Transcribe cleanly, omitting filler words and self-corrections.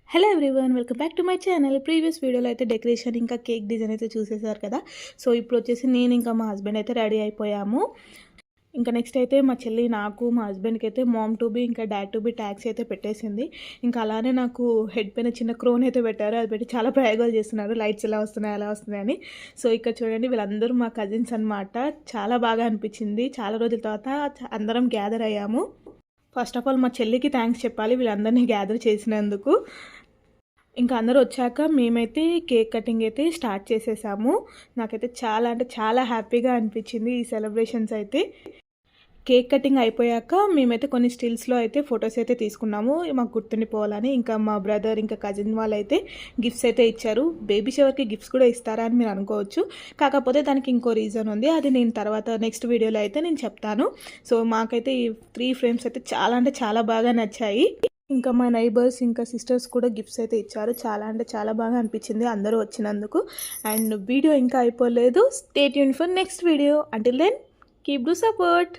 Hello everyone, welcome back to my channel. Previous వీడియోలో అయితే decoration ఇంకా కేక్ డిజైన్ అయితే చూసేసారు కదా. సో ఇప్పుడు వచ్చేసి నేను ఇంకా మా హస్బెండ్ అయితే రెడీ అయిపోయాము. ఇంకా నెక్స్ట్ అయితే మా చెల్లి నాకు మా హస్బెండ్కి అయితే మామ్ టు బి ఇంకా డాడ్ టు బి ట్యాగ్స్ అయితే పెట్టేసింది. ఇంకా అలానే నాకు హెడ్ పైన చిన్న క్రోన్ అయితే పెట్టారు. అది పెట్టి చాలా ప్రయోగాలు చేస్తున్నారు, లైట్స్ ఎలా వస్తున్నాయి అలా వస్తున్నాయని. సో ఇక్కడ చూడండి, వీళ్ళందరూ మా కజిన్స్ అనమాట. చాలా బాగా అనిపించింది. చాలా రోజుల తర్వాత అందరం గ్యాదర్ అయ్యాము. ఫస్ట్ ఆఫ్ ఆల్ మా చెల్లికి థ్యాంక్స్ చెప్పాలి వీళ్ళందరినీ గ్యాదర్ చేసినందుకు. ఇంకా అందరూ వచ్చాక మేమైతే కేక్ కటింగ్ అయితే స్టార్ట్ చేసేసాము. నాకైతే చాలా అంటే చాలా హ్యాపీగా అనిపించింది ఈ సెలబ్రేషన్స్ అయితే. కేక్ కటింగ్ అయిపోయాక మేమైతే కొన్ని స్టిల్స్లో అయితే ఫొటోస్ అయితే తీసుకున్నాము, మాకు గుర్తుండిపోవాలని. ఇంకా మా బ్రదర్ ఇంకా కజిన్ వాళ్ళు అయితే గిఫ్ట్స్ అయితే ఇచ్చారు. బేబీ షవర్కి గిఫ్ట్స్ కూడా ఇస్తారా అని మీరు అనుకోవచ్చు, కాకపోతే దానికి ఇంకో రీజన్ ఉంది. అది నేను తర్వాత నెక్స్ట్ వీడియోలో అయితే నేను చెప్తాను. సో మాకైతే ఈ 3 ఫ్రేమ్స్ అయితే చాలా అంటే చాలా బాగా నచ్చాయి. ఇంకా మా నైబర్స్ ఇంకా సిస్టర్స్ కూడా గిఫ్ట్స్ అయితే ఇచ్చారు. చాలా అంటే చాలా బాగా అనిపించింది అందరూ వచ్చినందుకు. అండ్ వీడియో ఇంకా అయిపోలేదు. Stay tune for next video. Until then keep do support.